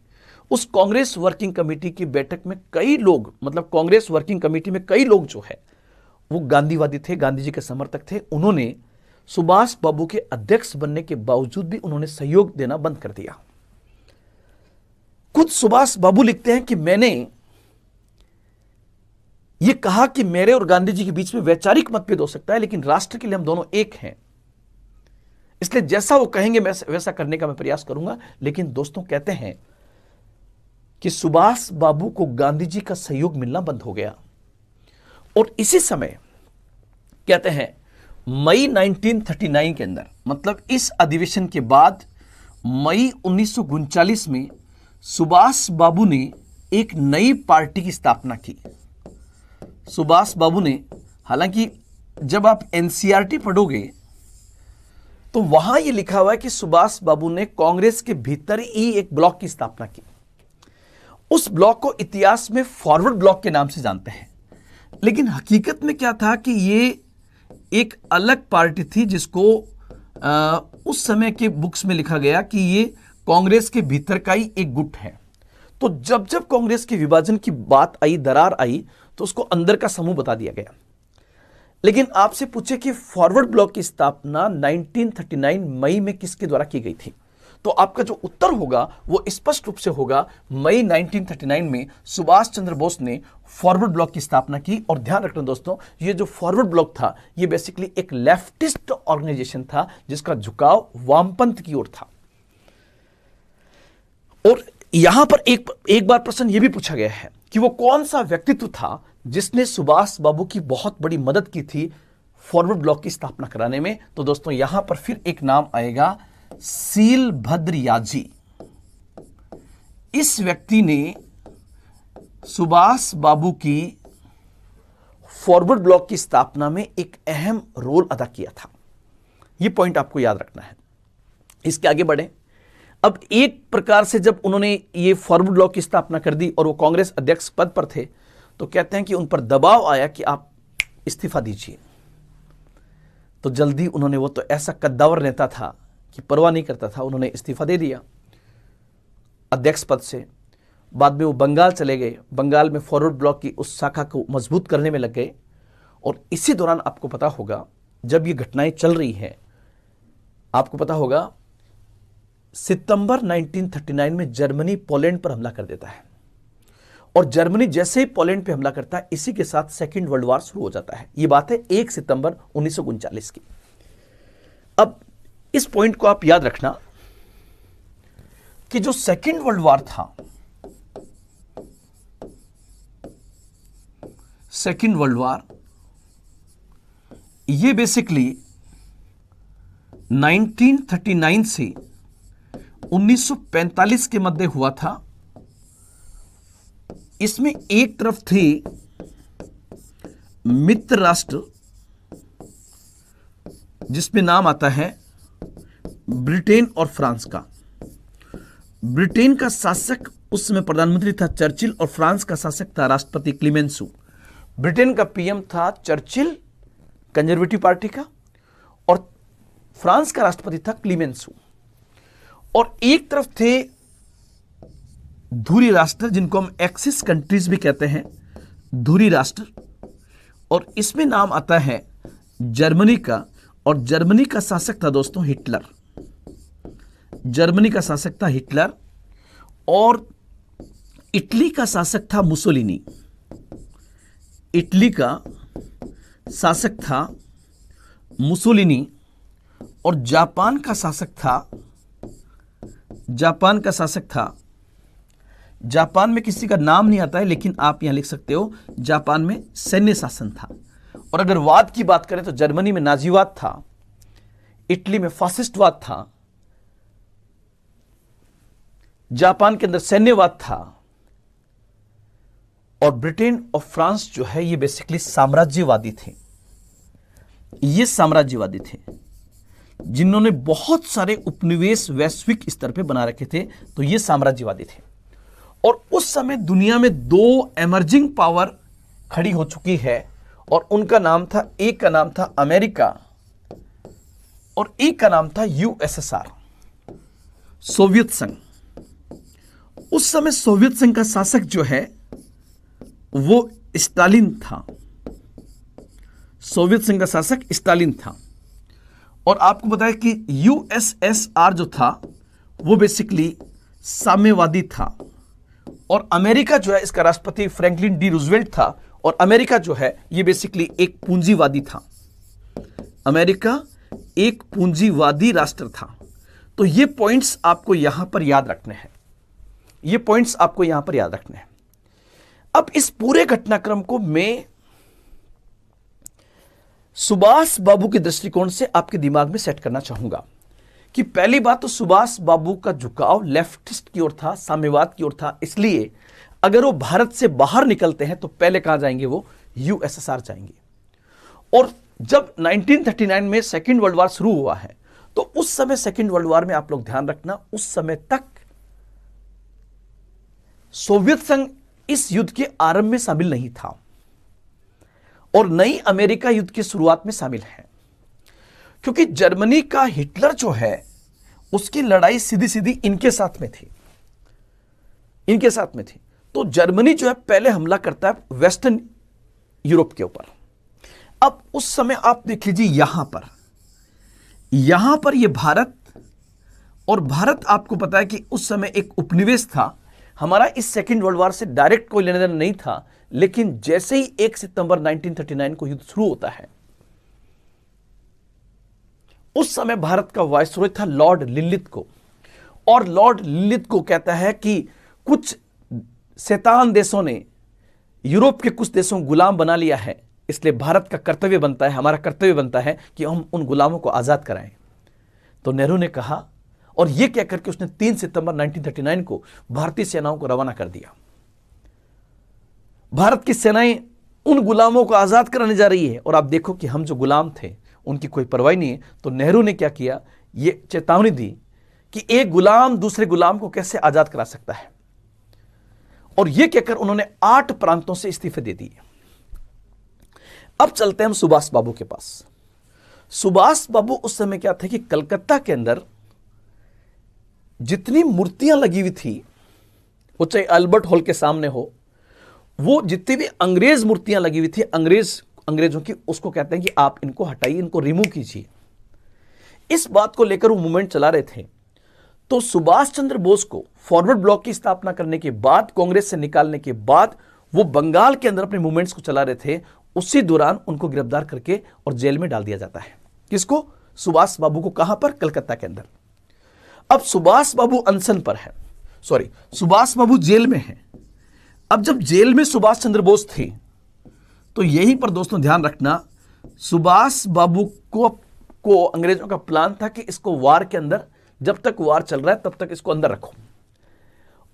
उस कांग्रेस वर्किंग कमेटी की बैठक में कई लोग, मतलब कांग्रेस वर्किंग कमेटी में कई लोग जो है वो गांधीवादी थे, गांधी जी के समर्थक थे। उन्होंने सुभाष बाबू के अध्यक्ष बनने के बावजूद भी उन्होंने सहयोग देना बंद कर दिया। खुद सुभाष बाबू लिखते हैं कि मैंने ये कहा कि मेरे और गांधी जी के बीच में वैचारिक मतभेद हो सकता है, लेकिन राष्ट्र के लिए हम दोनों एक हैं, इसलिए जैसा वो कहेंगे मैं वैसा करने का मैं प्रयास करूंगा। लेकिन दोस्तों, कहते हैं कि सुभाष बाबू को गांधी जी का सहयोग मिलना बंद हो गया। और इसी समय कहते हैं मई 1939 के अंदर, मतलब इस अधिवेशन के बाद मई 1939 में सुभाष बाबू ने एक नई पार्टी की स्थापना की। सुभाष बाबू ने, हालांकि जब आप एनसीईआरटी पढ़ोगे तो वहां यह लिखा हुआ है कि सुभाष बाबू ने कांग्रेस के भीतर ही एक ब्लॉक की स्थापना की। उस ब्लॉक को इतिहास में फॉरवर्ड ब्लॉक के नाम से जानते हैं, लेकिन हकीकत में क्या था कि ये एक अलग पार्टी थी, जिसको उस समय के बुक्स में लिखा गया कि ये कांग्रेस के भीतर का ही एक गुट है। तो जब जब कांग्रेस के विभाजन की बात आई, दरार आई, तो उसको अंदर का समूह बता दिया गया। लेकिन आपसे पूछे कि फॉरवर्ड ब्लॉक की स्थापना 1939 मई में किसके द्वारा की गई थी, तो आपका जो उत्तर होगा वो स्पष्ट रूप से होगा मई 1939 में सुभाष चंद्र बोस ने फॉरवर्ड ब्लॉक की स्थापना की। और ध्यान रखना दोस्तों, ये जो फॉरवर्ड ब्लॉक था ये बेसिकली एक लेफ्टिस्ट ऑर्गेनाइजेशन था, जिसका झुकाव वामपंथ की ओर था। और यहां पर एक बार प्रश्न यह भी पूछा गया है कि वो कौन सा व्यक्तित्व था जिसने सुभाष बाबू की बहुत बड़ी मदद की थी फॉरवर्ड ब्लॉक की स्थापना कराने में। तो दोस्तों, यहां पर फिर एक नाम आएगा, सीलभद्र याजी। इस व्यक्ति ने सुभाष बाबू की फॉरवर्ड ब्लॉक की स्थापना में एक अहम रोल अदा किया था। यह पॉइंट आपको याद रखना है। इसके आगे बढ़े। अब एक प्रकार से जब उन्होंने ये फॉरवर्ड ब्लॉक की स्थापना कर दी और वो कांग्रेस अध्यक्ष पद पर थे, तो कहते हैं कि उन पर दबाव आया कि आप इस्तीफा दीजिए। तो जल्दी उन्होंने, वो तो ऐसा कद्दावर नेता था कि परवाह नहीं करता था, उन्होंने इस्तीफा दे दिया अध्यक्ष पद से। बाद में वो बंगाल चले गए, बंगाल में फॉरवर्ड ब्लॉक की उस शाखा को मजबूत करने में लग गए। और इसी दौरान आपको पता होगा, जब ये घटनाएं चल रही हैं, आपको पता होगा सितंबर 1939 में जर्मनी पोलैंड पर हमला कर देता है। और जर्मनी जैसे ही पोलैंड पे हमला करता है, इसी के साथ सेकेंड वर्ल्ड वॉर शुरू हो जाता है। ये बात है 1 सितंबर 1939 की। अब इस पॉइंट को आप याद रखना कि जो सेकेंड वर्ल्ड वॉर था, सेकेंड वर्ल्ड वॉर, ये बेसिकली 1939 से 1945 के मध्य हुआ था। इसमें एक तरफ थे मित्र राष्ट्र जिसमें नाम आता है ब्रिटेन और फ्रांस का। ब्रिटेन का शासक उस समय प्रधानमंत्री था चर्चिल और फ्रांस का शासक था राष्ट्रपति क्लीमेंसू। ब्रिटेन का पीएम था चर्चिल कंजर्वेटिव पार्टी का और फ्रांस का राष्ट्रपति था क्लीमेंसू। और एक तरफ थे धुरी राष्ट्र जिनको हम एक्सिस कंट्रीज भी कहते हैं, धुरी राष्ट्र, और इसमें नाम आता है जर्मनी का। और जर्मनी का शासक था दोस्तों हिटलर। जर्मनी का शासक था हिटलर और इटली का शासक था मुसोलिनी। इटली का शासक था मुसोलिनी और जापान का शासक था जापान में किसी का नाम नहीं आता है लेकिन आप यहां लिख सकते हो जापान में सैन्य शासन था। और अगर वाद की बात करें तो जर्मनी में नाजीवाद था, इटली में फासिस्टवाद था, जापान के अंदर सैन्यवाद था और ब्रिटेन और फ्रांस जो है ये बेसिकली साम्राज्यवादी थे। ये साम्राज्यवादी थे जिन्होंने बहुत सारे उपनिवेश वैश्विक स्तर पे बना रखे थे, तो ये साम्राज्यवादी थे। और उस समय दुनिया में दो एमर्जिंग पावर खड़ी हो चुकी है और उनका नाम था, एक का नाम था अमेरिका और एक का नाम था यूएसएसआर, सोवियत संघ। उस समय सोवियत संघ का शासक जो है वो स्टालिन था। सोवियत संघ का शासक स्टालिन था। और आपको बताया कि यूएसएसआर जो था वो बेसिकली साम्यवादी था और अमेरिका जो है इसका राष्ट्रपति फ्रैंकलिन डी रूजवेल्ट था और अमेरिका जो है ये बेसिकली एक पूंजीवादी था। अमेरिका एक पूंजीवादी राष्ट्र था। तो ये पॉइंट्स आपको यहां पर याद रखने हैं, ये पॉइंट्स आपको यहां पर याद रखने हैं। अब इस पूरे घटनाक्रम को मैं सुभाष बाबू के दृष्टिकोण से आपके दिमाग में सेट करना चाहूंगा कि पहली बात तो सुभाष बाबू का झुकाव लेफ्टिस्ट की ओर था, साम्यवाद की ओर था। इसलिए अगर वो भारत से बाहर निकलते हैं तो पहले कहां जाएंगे, वो यूएसएसआर जाएंगे। और जब 1939 में सेकेंड वर्ल्ड वॉर शुरू हुआ है तो उस समय सेकेंड वर्ल्ड वॉर में आप लोग ध्यान रखना, उस समय तक सोवियत संघ इस युद्ध के आरंभ में शामिल नहीं था और नई अमेरिका युद्ध की शुरुआत में शामिल है। क्योंकि जर्मनी का हिटलर जो है उसकी लड़ाई सीधी सीधी इनके साथ में थी, इनके साथ में थी। तो जर्मनी जो है पहले हमला करता है वेस्टर्न यूरोप के ऊपर। अब उस समय आप देख लीजिए यहां पर ये भारत, और भारत आपको पता है कि उस समय एक उपनिवेश था। हमारा इस सेकेंड वर्ल्ड वॉर से डायरेक्ट कोई लेना देना नहीं था, लेकिन जैसे ही 1 सितंबर 1939 को युद्ध शुरू होता है उस समय भारत का वायसरॉय था लॉर्ड लिलिथ को, और लॉर्ड लिलिथ को कहता है कि कुछ शैतान देशों ने यूरोप के कुछ देशों को गुलाम बना लिया है, इसलिए भारत का कर्तव्य बनता है, हमारा कर्तव्य बनता है कि हम उन गुलामों को आजाद कराएं। तो नेहरू ने कहा, और यह कहकर के उसने 3 सितंबर 1939 को भारतीय सेनाओं को रवाना कर दिया। भारत की सेनाएं उन गुलामों को आजाद कराने जा रही है और आप देखो कि हम जो गुलाम थे उनकी कोई परवाह नहीं है। तो नेहरू ने क्या किया, यह चेतावनी दी कि एक गुलाम दूसरे गुलाम को कैसे आजाद करा सकता है, और यह कहकर उन्होंने 8 प्रांतों से इस्तीफे दे दिए। अब चलते हैं हम सुभाष बाबू के पास। सुभाष बाबू उस समय क्या थे कि कलकत्ता के अंदर जितनी मूर्तियां लगी हुई थी, वो चाहे अल्बर्ट हॉल के सामने हो, वो जितनी भी अंग्रेज मूर्तियां लगी हुई थी अंग्रेजों की, उसको कहते हैं कि आप इनको हटाइए, इनको रिमूव कीजिए। इस बात को लेकर वो मूवमेंट चला रहे थे। तो सुभाष चंद्र बोस को फॉरवर्ड ब्लॉक की स्थापना करने के बाद, कांग्रेस से निकालने के बाद, वो बंगाल के अंदर अपने मूवमेंट्स को चला रहे थे। उसी दौरान उनको गिरफ्तार करके और जेल में डाल दिया जाता है। किसको? सुभाष बाबू को। कहां पर? कलकत्ता के अंदर। अब सुभाष बाबू अनशन पर है, सुभाष बाबू जेल में है। अब जब जेल में सुभाष चंद्र बोस थे तो यहीं पर दोस्तों ध्यान रखना, सुभाष बाबू को अंग्रेजों का प्लान था कि इसको वार के अंदर, जब तक वार चल रहा है तब तक इसको अंदर रखो।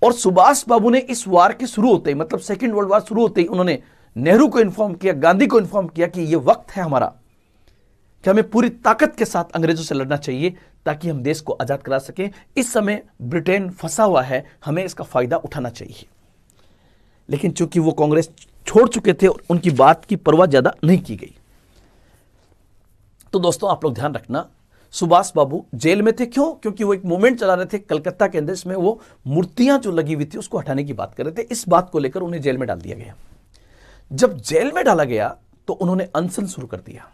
और सुभाष बाबू ने इस वार के शुरू होते ही, मतलब सेकेंड वर्ल्ड वार शुरू होते ही, उन्होंने नेहरू को इन्फॉर्म किया, गांधी को इन्फॉर्म किया कि यह वक्त है हमारा कि हमें पूरी ताकत के साथ अंग्रेजों से लड़ना चाहिए ताकि हम देश को आजाद करा सकें। इस समय ब्रिटेन फंसा हुआ है, हमें इसका फायदा उठाना चाहिए। लेकिन चूंकि वो कांग्रेस छोड़ चुके थे और उनकी बात की परवाह ज्यादा नहीं की गई। तो दोस्तों आप लोग ध्यान रखना, सुभाष बाबू जेल में थे। क्यों? क्योंकि वो एक मूवमेंट चला रहे थे कलकत्ता के अंदर, इसमें वो मूर्तियां जो लगी हुई थी उसको हटाने की बात कर रहे थे। इस बात को लेकर उन्हें जेल में डाल दिया गया। जब जेल में डाला गया तो उन्होंने अनशन शुरू कर दिया।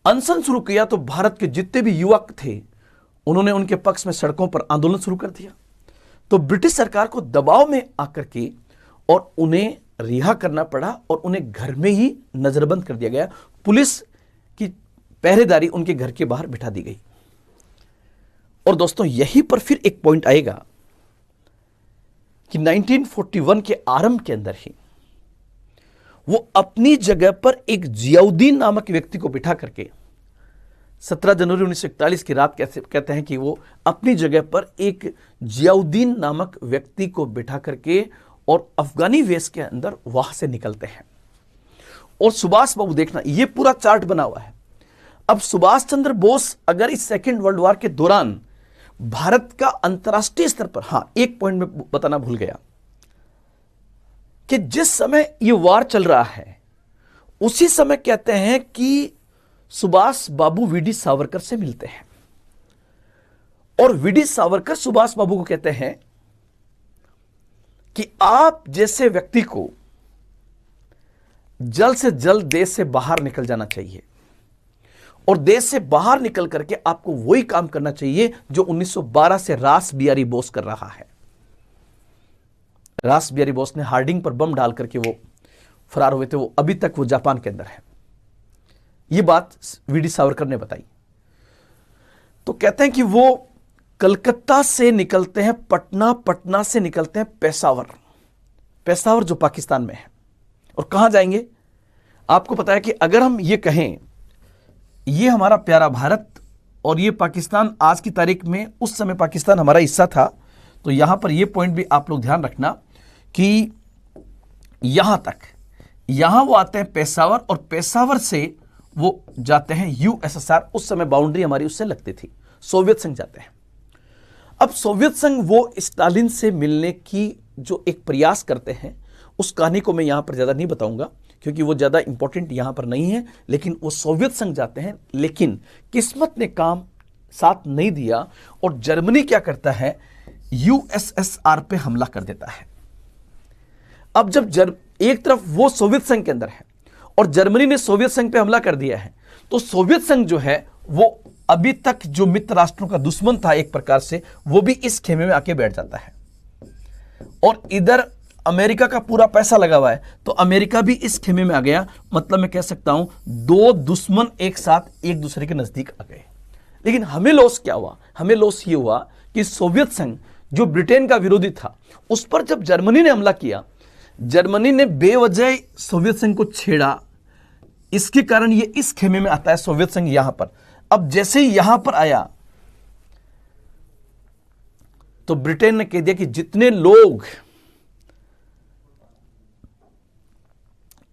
अनशन शुरू किया तो भारत के जितने भी युवक थे उन्होंने उनके पक्ष में सड़कों पर आंदोलन शुरू कर दिया। तो ब्रिटिश सरकार को दबाव में आकर के और उन्हें रिहा करना पड़ा और उन्हें घर में ही नजरबंद कर दिया गया। पुलिस की पहरेदारी उनके घर के बाहर बिठा दी गई। और दोस्तों यहीं पर फिर एक पॉइंट आएगा कि 1941 के आरंभ के अंदर ही वो अपनी जगह पर एक जियाउद्दीन नामक व्यक्ति को बिठा करके 17 जनवरी 1941 की रात कैसे कहते हैं कि वो अपनी जगह पर एक जियाउद्दीन नामक व्यक्ति को बिठा करके और अफगानी वेश के अंदर वहां से निकलते हैं। और सुभाष बाबू देखना, ये पूरा चार्ट बना हुआ है। अब सुभाष चंद्र बोस अगर इस सेकेंड वर्ल्ड वॉर के दौरान भारत का अंतर्राष्ट्रीय स्तर पर, हां एक पॉइंट में बताना भूल गया कि जिस समय ये वार चल रहा है उसी समय कहते हैं कि सुभाष बाबू वीडी सावरकर से मिलते हैं और वीडी सावरकर सुभाष बाबू को कहते हैं कि आप जैसे व्यक्ति को जल्द से जल्द देश से बाहर निकल जाना चाहिए और देश से बाहर निकल करके आपको वही काम करना चाहिए जो 1912 से रास बिहारी बोस कर रहा है। रास बिहारी बोस ने हार्डिंग पर बम डाल करके वो फरार हुए थे, वो अभी तक वो जापान के अंदर है। ये बात वीडी सावरकर ने बताई। तो कहते हैं कि वो कलकत्ता से निकलते हैं पटना, पटना से निकलते हैं पेशावर, पेशावर जो पाकिस्तान में है। और कहां जाएंगे? आपको पता है कि अगर हम ये कहें ये हमारा प्यारा भारत और ये पाकिस्तान आज की तारीख में, उस समय पाकिस्तान हमारा हिस्सा था, तो यहां पर ये पॉइंट भी आप लोग ध्यान रखना कि यहां तक, यहां वो आते हैं पेशावर और पेशावर से वो जाते हैं यूएसएसआर। उस समय बाउंड्री हमारी उससे लगती थी, सोवियत संघ जाते हैं। अब सोवियत संघ वो स्टालिन से मिलने की जो एक प्रयास करते हैं, उस कहानी को मैं यहां पर ज्यादा नहीं बताऊंगा क्योंकि वो ज्यादा इंपॉर्टेंट यहां पर नहीं है। लेकिन वो सोवियत संघ जाते हैं, लेकिन किस्मत ने काम साथ नहीं दिया और जर्मनी क्या करता है, यूएसएसआर पे हमला कर देता है। अब जब एक तरफ वो सोवियत संघ के अंदर है और जर्मनी ने सोवियत संघ पे हमला कर दिया है, तो सोवियत संघ जो है वो अभी तक जो मित्र राष्ट्रों का दुश्मन था एक प्रकार से, वो भी इस खेमे में आके बैठ जाता है। और इधर अमेरिका का पूरा पैसा लगा हुआ है, तो अमेरिका भी इस खेमे में आ गया। मतलब मैं कह सकता हूं दो दुश्मन एक साथ एक दूसरे के नजदीक आ गए। लेकिन हमें लॉस क्या हुआ? हमें लॉस ये हुआ कि सोवियत संघ जो ब्रिटेन का विरोधी था, उस पर जब जर्मनी ने हमला किया, जर्मनी ने बेवजह सोवियत संघ को छेड़ा, इसके कारण ये इस खेमे में आता है सोवियत संघ यहां पर। अब जैसे ही यहां पर आया तो ब्रिटेन ने कह दिया कि जितने लोग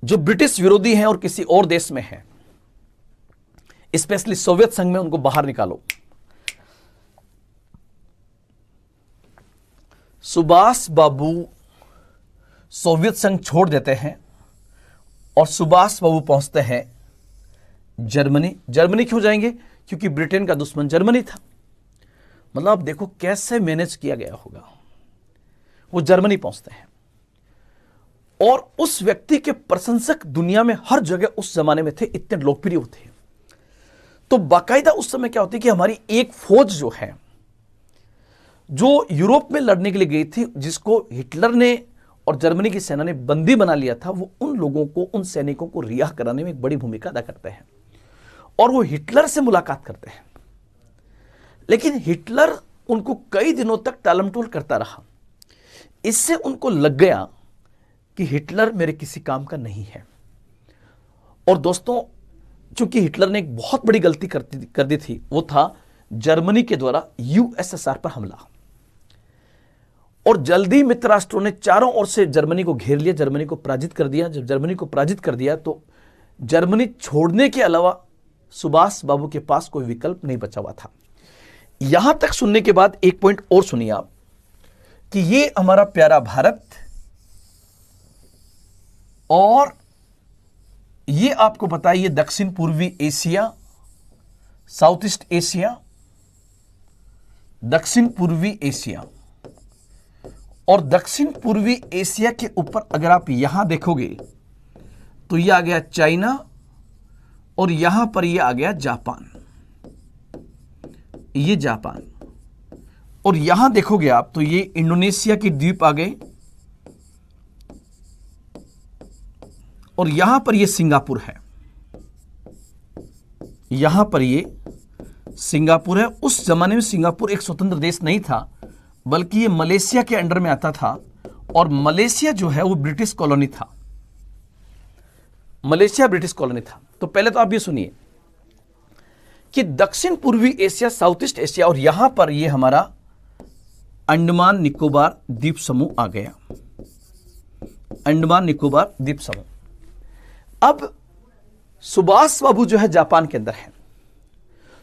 जो ब्रिटिश विरोधी हैं और किसी और देश में हैं, स्पेशली सोवियत संघ में, उनको बाहर निकालो। सुभाष बाबू सोवियत संघ छोड़ देते हैं और सुभाष बाबू पहुंचते हैं जर्मनी। जर्मनी क्यों जाएंगे? क्योंकि ब्रिटेन का दुश्मन जर्मनी था। मतलब आप देखो कैसे मैनेज किया गया होगा। वो जर्मनी पहुंचते हैं और उस व्यक्ति के प्रशंसक दुनिया में हर जगह उस जमाने में थे, इतने लोकप्रिय थे। तो बाकायदा उस समय क्या होती कि हमारी एक फौज जो है, जो यूरोप में लड़ने के लिए गई थी, जिसको हिटलर ने और जर्मनी की सेना ने बंदी बना लिया था, वो उन लोगों को, उन सैनिकों को रिहा कराने में एक बड़ी भूमिका अदा करते हैं और वो हिटलर से मुलाकात करते हैं। लेकिन हिटलर उनको कई दिनों तक टालमटोल करता रहा। इससे उनको लग गया कि हिटलर मेरे किसी काम का नहीं है। और दोस्तों, चूंकि हिटलर ने एक बहुत बड़ी गलती कर दी थी, वो था जर्मनी के द्वारा यूएसएसआर पर हमला। और जल्दी मित्र राष्ट्रों ने चारों ओर से जर्मनी को घेर लिया, जर्मनी को पराजित कर दिया। जब जर्मनी को पराजित कर दिया तो जर्मनी छोड़ने के अलावा सुभाष बाबू के पास कोई विकल्प नहीं बचा हुआ था। यहां तक सुनने के बाद एक पॉइंट और सुनिए आप कि ये हमारा प्यारा भारत और ये आपको पता है ये दक्षिण पूर्वी एशिया, साउथ ईस्ट एशिया, दक्षिण पूर्वी एशिया, और दक्षिण पूर्वी एशिया के ऊपर अगर आप यहां देखोगे तो ये आ गया चाइना और यहां पर ये आ गया जापान, ये जापान, और यहां देखोगे आप तो ये इंडोनेशिया के द्वीप आ गए, और यहां पर ये सिंगापुर है, यहां पर ये सिंगापुर है। उस जमाने में सिंगापुर एक स्वतंत्र देश नहीं था, बल्कि ये मलेशिया के अंडर में आता था, और मलेशिया जो है वो ब्रिटिश कॉलोनी था, मलेशिया ब्रिटिश कॉलोनी था। तो पहले तो आप ये सुनिए कि दक्षिण पूर्वी एशिया, साउथ ईस्ट एशिया, और यहां पर ये हमारा अंडमान निकोबार द्वीप समूह आ गया, अंडमान निकोबार द्वीप समूह। अब सुभाष बाबू जो है जापान के अंदर है।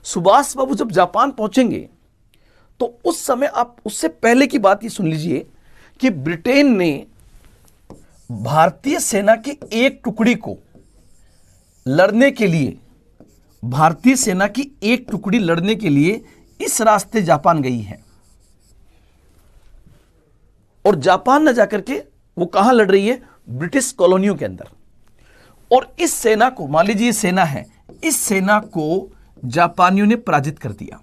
सुभाष बाबू जब जापान पहुंचेंगे तो उस समय आप उससे पहले की बात ये सुन लीजिए कि ब्रिटेन ने भारतीय सेना की एक टुकड़ी को लड़ने के लिए, भारतीय सेना की एक टुकड़ी लड़ने के लिए इस रास्ते जापान गई है, और जापान न जाकर के वो कहां लड़ रही है? ब्रिटिश कॉलोनियों के अंदर। और इस सेना को, मान लीजिए सेना है, इस सेना को जापानियों ने पराजित कर दिया।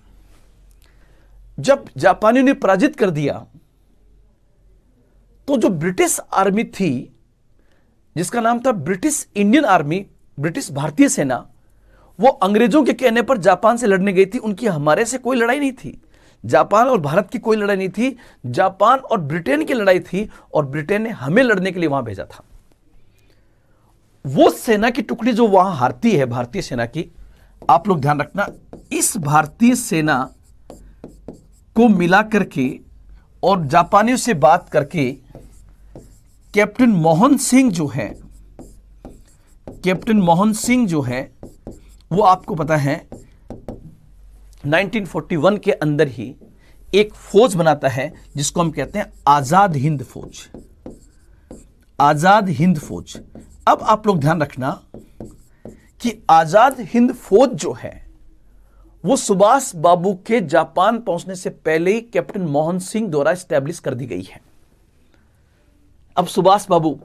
जब जापानियों ने पराजित कर दिया तो जो ब्रिटिश आर्मी थी, जिसका नाम था ब्रिटिश इंडियन आर्मी, ब्रिटिश भारतीय सेना, वो अंग्रेजों के कहने पर जापान से लड़ने गई थी। उनकी हमारे से कोई लड़ाई नहीं थी, जापान और भारत की कोई लड़ाई नहीं थी, जापान और ब्रिटेन की लड़ाई थी, और ब्रिटेन ने हमें लड़ने के लिए वहां भेजा था। वो सेना की टुकड़ी जो वहां हारती है, भारतीय सेना की, आप लोग ध्यान रखना, इस भारतीय सेना को मिला करके और जापानियों से बात करके कैप्टन मोहन सिंह जो है, कैप्टन मोहन सिंह जो है वो आपको पता है 1941 के अंदर ही एक फौज बनाता है जिसको हम कहते हैं आजाद हिंद फौज, आजाद हिंद फौज। अब आप लोग ध्यान रखना कि आजाद हिंद फौज जो है वो सुभाष बाबू के जापान पहुंचने से पहले ही कैप्टन मोहन सिंह द्वारा स्टैब्लिश कर दी गई है। अब सुभाष बाबू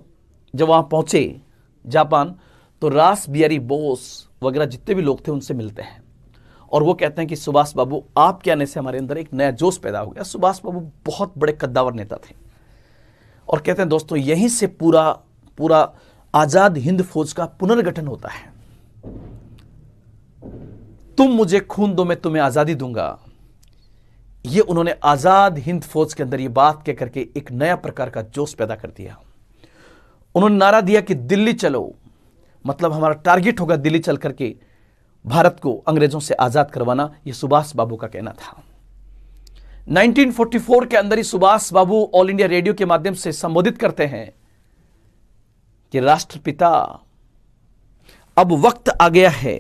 जब वहां पहुंचे जापान तो रास बिहारी बोस वगैरह जितने भी लोग थे उनसे मिलते हैं, और वो कहते हैं कि सुभाष बाबू आपके आने से हमारे अंदर एक नया जोश पैदा हो गया। सुभाष बाबू बहुत बड़े कद्दावर नेता थे, और कहते हैं दोस्तों यहीं से पूरा आजाद हिंद फौज का पुनर्गठन होता है। तुम मुझे खून दो, मैं तुम्हें आजादी दूंगा। ये उन्होंने आजाद हिंद फौज के अंदर ये बात कह करके एक नया प्रकार का जोश पैदा कर दिया। उन्होंने नारा दिया कि दिल्ली चलो, मतलब हमारा टारगेट होगा दिल्ली चल करके भारत को अंग्रेजों से आजाद करवाना। ये सुभाष बाबू का कहना था। 1944 के अंदर ही Subhash Babu all India radio के माध्यम से संबोधित करते हैं कि राष्ट्रपिता, अब वक्त आ गया है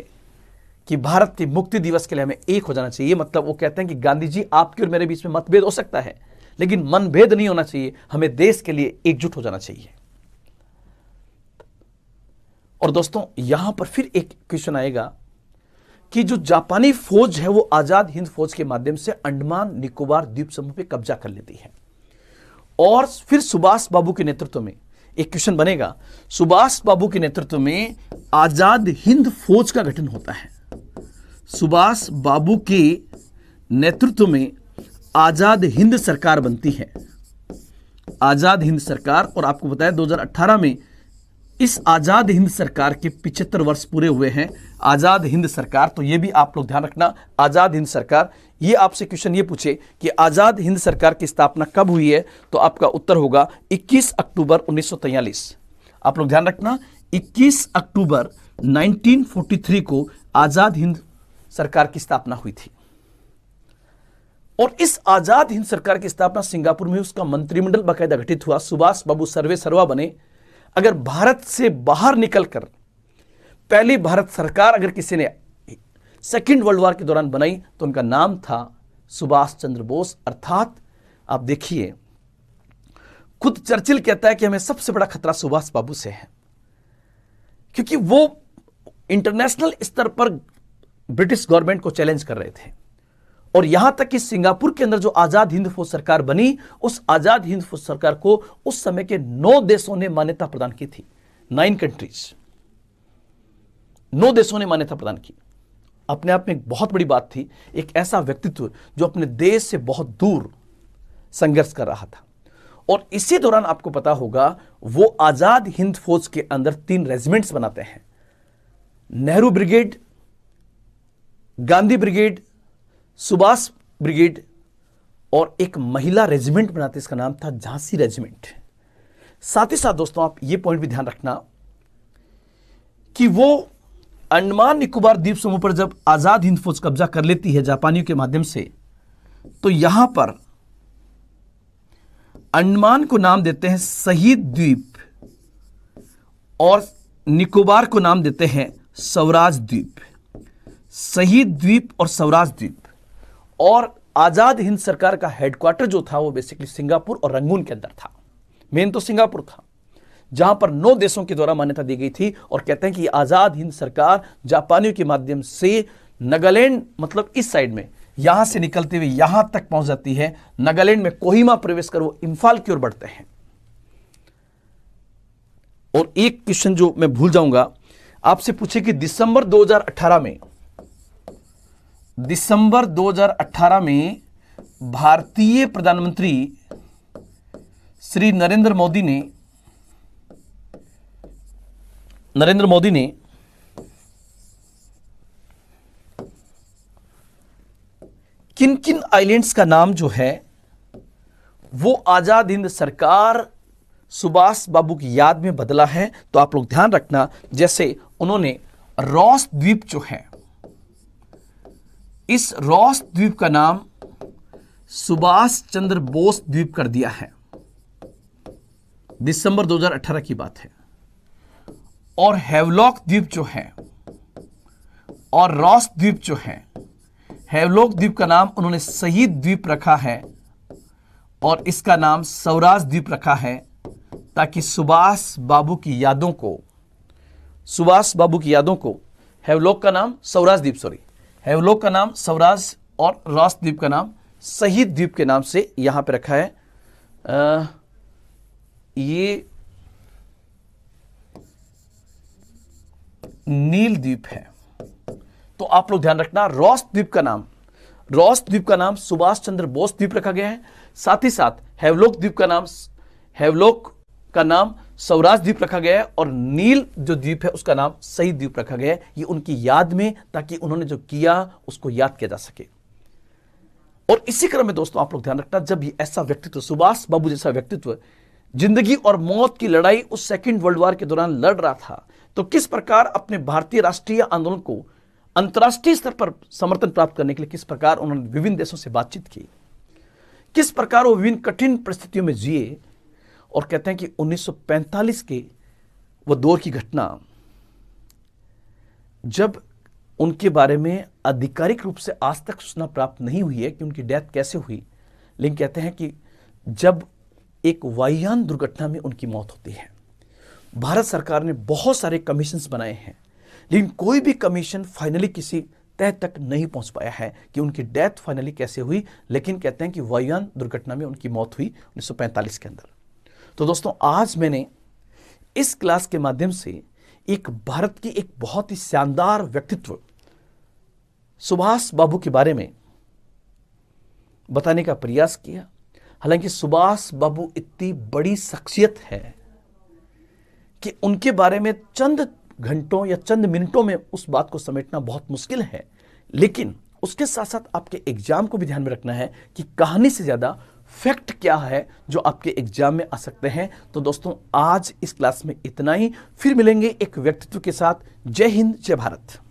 कि भारत के मुक्ति दिवस के लिए हमें एक हो जाना चाहिए। मतलब वो कहते हैं कि गांधी जी आपके और मेरे बीच में मतभेद हो सकता है, लेकिन मनभेद नहीं होना चाहिए, हमें देश के लिए एकजुट हो जाना चाहिए। और दोस्तों यहां पर फिर एक क्वेश्चन आएगा कि जो जापानी फौज है वो आजाद हिंद फौज के माध्यम से अंडमान निकोबार द्वीप समूह पे कब्जा कर लेती है, और फिर सुभाष बाबू के नेतृत्व में एक क्वेश्चन बनेगा, सुभाष बाबू के नेतृत्व में आजाद हिंद फौज का गठन होता है। सुभाष बाबू के नेतृत्व में आजाद हिंद सरकार बनती है, आजाद हिंद सरकार। और आपको बताया 2018 में इस आजाद हिंद सरकार के 75 वर्ष पूरे हुए हैं। आजाद हिंद सरकार, तो ये भी आप लोग ध्यान रखना, आजाद हिंद सरकार। ये आपसे क्वेश्चन ये पूछे कि आजाद हिंद सरकार की स्थापना कब हुई है, तो आपका उत्तर होगा 21 अक्टूबर 1943। आप लोग ध्यान रखना, 21 अक्टूबर 1943 को आजाद हिंद सरकार की स्थापना हुई थी। और इस आजाद हिंद सरकार की स्थापना सिंगापुर में, उसका मंत्रिमंडल बाकायदा गठित हुआ। सुभाष बाबू सर्वे सर्वा बने। अगर भारत से बाहर निकलकर पहली भारत सरकार अगर किसी ने सेकेंड वर्ल्ड वॉर के दौरान बनाई, तो उनका नाम था सुभाष चंद्र बोस। अर्थात आप देखिए, खुद चर्चिल कहता है कि हमें सबसे बड़ा खतरा सुभाष बाबू से है, क्योंकि वो इंटरनेशनल स्तर पर ब्रिटिश गवर्नमेंट को चैलेंज कर रहे थे। और यहां तक कि सिंगापुर के अंदर जो आजाद हिंद फौज सरकार बनी, उस आजाद हिंद फौज सरकार को उस समय के 9 देशों ने मान्यता प्रदान की थी। 9 कंट्रीज, 9 देशों ने मान्यता प्रदान की। अपने आप में एक बहुत बड़ी बात थी, एक ऐसा व्यक्तित्व जो अपने देश से बहुत दूर संघर्ष कर रहा था। और इसी दौरान आपको पता होगा, वो आजाद हिंद फौज के अंदर 3 रेजिमेंट्स बनाते हैं, Nehru brigade, Gandhi brigade, Subhash brigade, और एक महिला रेजिमेंट बनाते, इसका नाम था झांसी रेजिमेंट। साथ ही साथ दोस्तों, आप ये पॉइंट भी ध्यान रखना कि वो अंडमान निकोबार द्वीप समूह पर जब आजाद हिंद फौज कब्जा कर लेती है जापानियों के माध्यम से, तो यहां पर अंडमान को नाम देते हैं शहीद द्वीप और निकोबार को नाम देते हैं स्वराज द्वीप। शहीद द्वीप और स्वराज द्वीप। और आजाद हिंद सरकार का हेडक्वार्टर जो था वो बेसिकली सिंगापुर और रंगून के अंदर था। मेन तो सिंगापुर था, जहां पर 9 देशों के द्वारा मान्यता दी गई थी। और कहते हैं कि आजाद हिंद सरकार जापानियों के माध्यम से नागालैंड, मतलब इस साइड में, यहां से निकलते हुए यहां तक पहुंच जाती है। नागालैंड में कोहिमा प्रवेश कर वो इंफाल की ओर बढ़ते हैं। और एक क्वेश्चन जो मैं भूल जाऊंगा, आपसे पूछे कि दिसंबर 2018 में भारतीय प्रधानमंत्री श्री नरेंद्र मोदी ने किन किन आइलैंड्स का नाम जो है वो आजाद हिंद सरकार सुभाष बाबू की याद में बदला है। तो आप लोग ध्यान रखना, जैसे उन्होंने रॉस द्वीप जो है, इस रॉस द्वीप का नाम सुभाष चंद्र बोस द्वीप कर दिया है। दिसंबर 2018 की बात है। और हैवलॉक द्वीप जो है और रॉस द्वीप जो है, हैवलॉक द्वीप का नाम उन्होंने शहीद द्वीप रखा है और इसका नाम स्वराज द्वीप रखा है, ताकि सुभाष बाबू की यादों को हैवलॉक का नाम स्वराज द्वीप, हैवलॉक का नाम स्वराज और रॉस द्वीप का नाम शहीद द्वीप के नाम से यहां पे रखा है। ये नील द्वीप है। तो आप लोग ध्यान रखना, रॉस द्वीप का नाम सुभाष चंद्र बोस द्वीप रखा गया है। साथ ही साथ हैवलॉक का नाम स्वराज द्वीप रखा गया है और नील जो द्वीप है उसका नाम शहीद द्वीप रखा गया है। ये उनकी याद में, ताकि उन्होंने जो किया उसको याद किया जा सके। और इसी क्रम में दोस्तों आप लोग ध्यान रखना, जब ये ऐसा व्यक्तित्व, सुभाष बाबू जैसा व्यक्तित्व जिंदगी और मौत की लड़ाई उस सेकेंड वर्ल्ड वॉर के दौरान लड़ रहा था, तो किस प्रकार अपने भारतीय राष्ट्रीय आंदोलन को अंतर्राष्ट्रीय स्तर पर समर्थन प्राप्त करने के लिए किस प्रकार उन्होंने विभिन्न देशों से बातचीत की, किस प्रकार वो विभिन्न कठिन परिस्थितियों में जिए। और कहते हैं कि 1945 के वो दौर की घटना, जब उनके बारे में आधिकारिक रूप से आज तक सूचना प्राप्त नहीं हुई है कि उनकी डेथ कैसे हुई, लेकिन कहते हैं कि जब एक वायुयान दुर्घटना में उनकी मौत होती है। भारत सरकार ने बहुत सारे कमीशंस बनाए हैं, लेकिन कोई भी कमीशन फाइनली किसी तह तक नहीं पहुंच पाया है कि उनकी डेथ फाइनली कैसे हुई। लेकिन कहते हैं कि वायुयान दुर्घटना में उनकी मौत हुई 1945 के अंदर। तो दोस्तों, आज मैंने इस क्लास के माध्यम से एक भारत की एक बहुत ही शानदार व्यक्तित्व सुभाष बाबू के बारे में बताने का प्रयास किया। हालांकि सुभाष बाबू इतनी बड़ी शख्सियत है कि उनके बारे में चंद घंटों या चंद मिनटों में उस बात को समेटना बहुत मुश्किल है। लेकिन उसके साथ साथ आपके एग्जाम को भी ध्यान में रखना है कि कहानी से ज्यादा फैक्ट क्या है जो आपके एग्जाम में आ सकते हैं। तो दोस्तों, आज इस क्लास में इतना ही। फिर मिलेंगे एक व्यक्तित्व के साथ। जय हिंद, जय भारत।